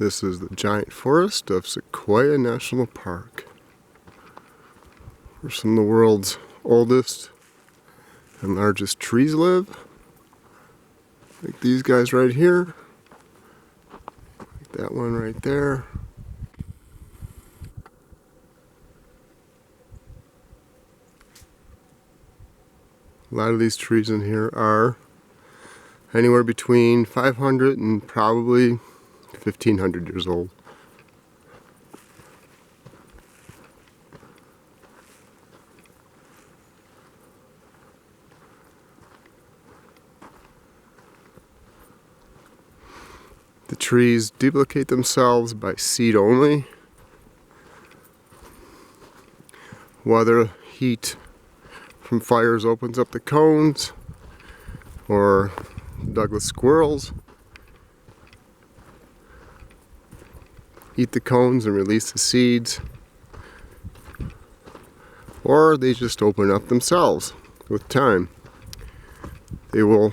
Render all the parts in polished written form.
This is the giant forest of Sequoia National Park, where some of the world's oldest and largest trees live. Like these guys right here, like that one right there. A lot of these trees in here are anywhere between 500 and probably 1,500 years old. The trees duplicate themselves by seed only. Whether heat from fires opens up the cones, or Douglas squirrels eat the cones and release the seeds, or they just open up themselves with time. They will,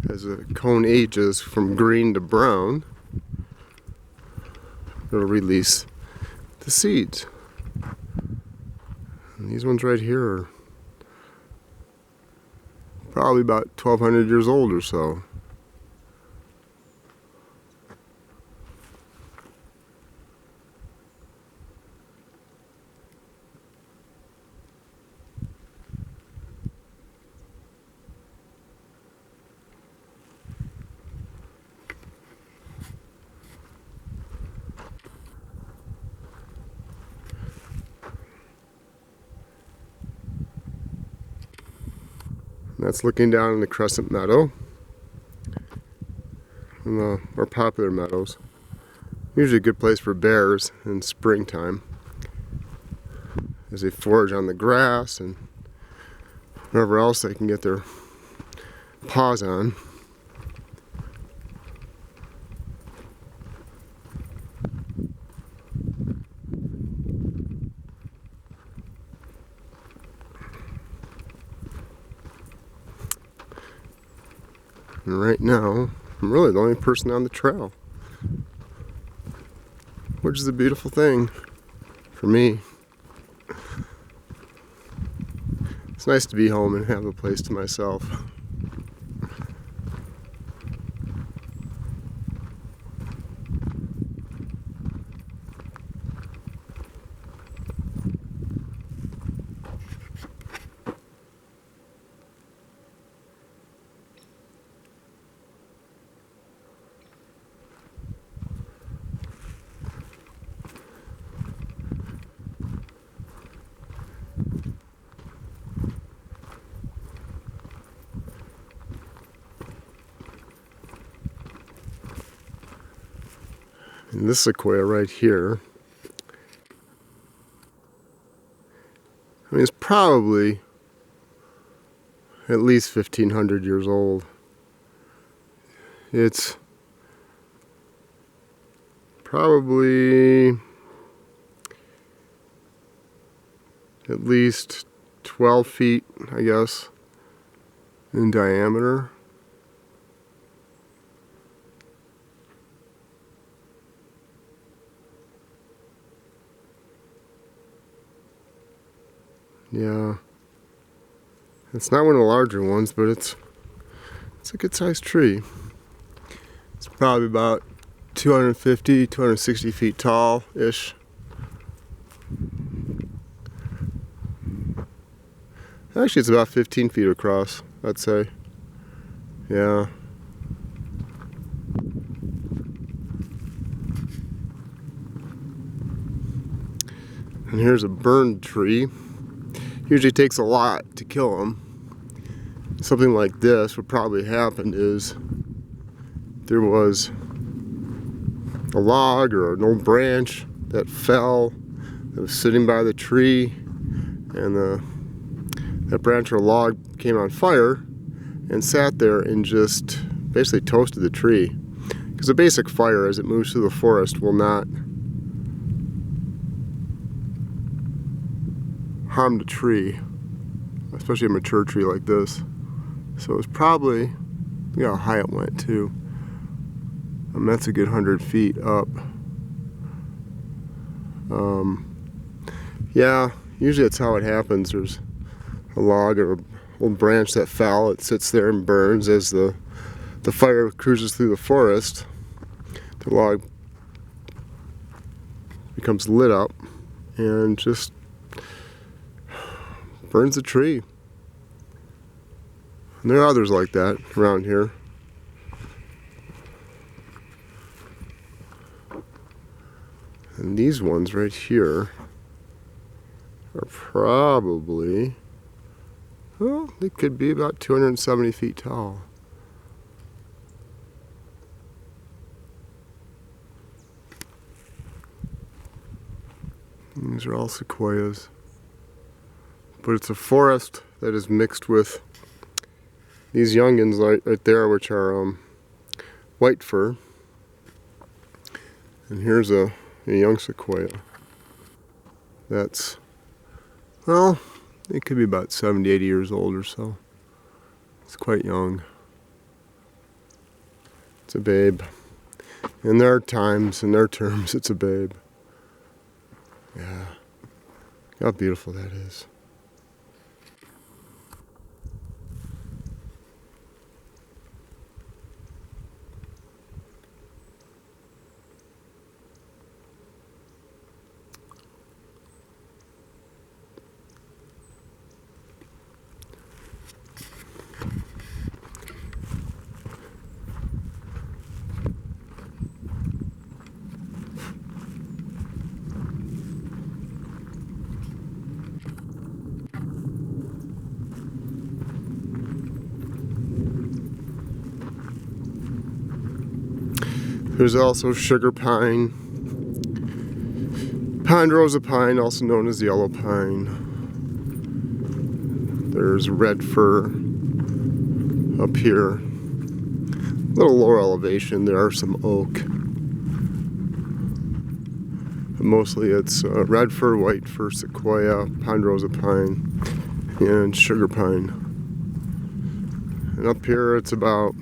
as a cone ages from green to brown, it'll release the seeds. And these ones right here are probably about 1,200 years old or so. That's looking down in the Crescent Meadow, and the more popular meadows. Usually a good place for bears in springtime, as they forage on the grass and wherever else they can get their paws on. And right now, I'm really the only person on the trail, which is a beautiful thing for me. It's nice to be home and have a place to myself. And this sequoia right here, I mean, it's probably at least 1,500 years old. It's probably at least 12 feet, I guess, in diameter. Yeah, it's not one of the larger ones, but it's a good sized tree. It's probably about 250, 260 feet tall-ish. Actually, it's about 15 feet across, I'd say. Yeah. And here's a burned tree. Usually takes a lot to kill them. Something like this, what probably happened is there was a log or an old branch that fell, that was sitting by the tree, and that branch or log came on fire and sat there and just basically toasted the tree. Because a basic fire, as it moves through the forest, will not harm the tree, especially a mature tree like this. So it's probably, look how high it went too. That's a good 100 feet up. Yeah, usually that's how it happens. There's a log or an old branch that fell. It sits there and burns as the fire cruises through the forest. The log becomes lit up and just burns the tree. And there are others like that around here. And these ones right here are probably, well, they could be about 270 feet tall. And these are all sequoias. But it's a forest that is mixed with these youngins right there, which are white fir. And here's a young sequoia. That's, well, it could be about 70, 80 years old or so. It's quite young. It's a babe. In their times, in their terms, it's a babe. Yeah. How beautiful that is. There's also sugar pine, ponderosa pine, also known as yellow pine. There's red fir up here. A little lower elevation, there are some oak. But mostly it's red fir, white fir, sequoia, ponderosa pine, and sugar pine. And up here it's about,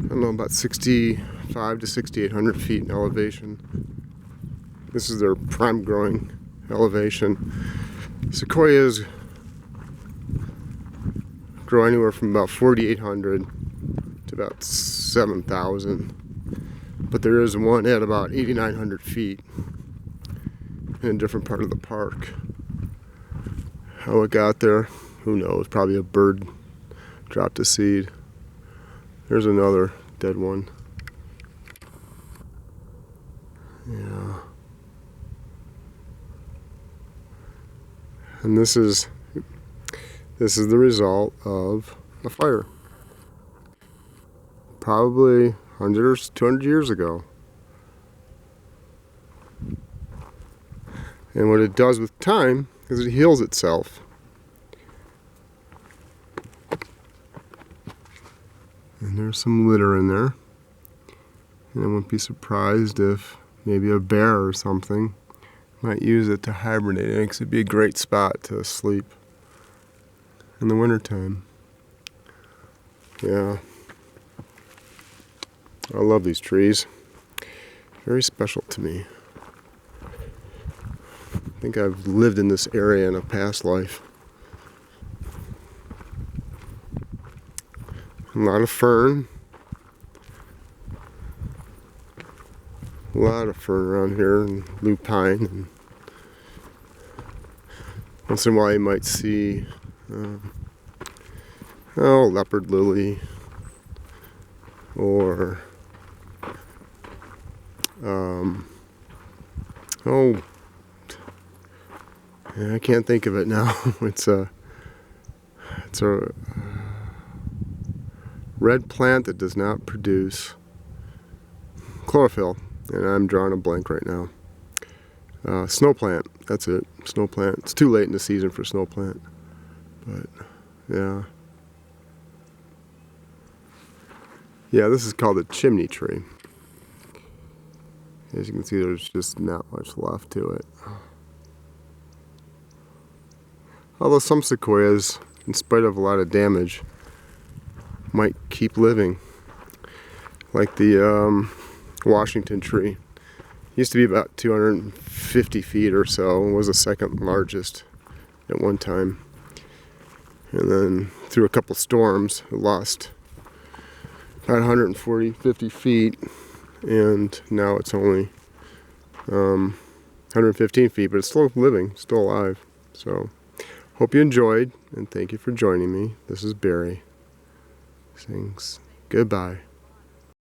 I don't know, about 65 to 6,800 feet in elevation. This is their prime growing elevation. Sequoias grow anywhere from about 4,800 to about 7,000. But there is one at about 8,900 feet in a different part of the park. How it got there, who knows? Probably a bird dropped a seed. There's another dead one. Yeah. And this is the result of a fire. Probably 100 or 200 years ago. And what it does with time is it heals itself. And there's some litter in there. And I wouldn't be surprised if maybe a bear or something might use it to hibernate in, because it'd be a great spot to sleep in the wintertime. Yeah. I love these trees. Very special to me. I think I've lived in this area in a past life. A lot of fern. A lot of fern around here, and lupine, and once in a while you might see leopard lily, or I can't think of it now. It's a red plant that does not produce chlorophyll, and I'm drawing a blank right now. Snow plant, that's it, snow plant. It's too late in the season for snow plant, but yeah. Yeah, this is called a chimney tree. As you can see, there's just not much left to it. Although some sequoias, in spite of a lot of damage, might keep living. like the Washington tree. Used to be about 250 feet or so, and was the second largest at one time. And then through a couple storms, it lost about 150 feet, and now it's only 115 feet, but it's still living, still alive. So, hope you enjoyed, and thank you for joining me. This is Barry. Saying goodbye.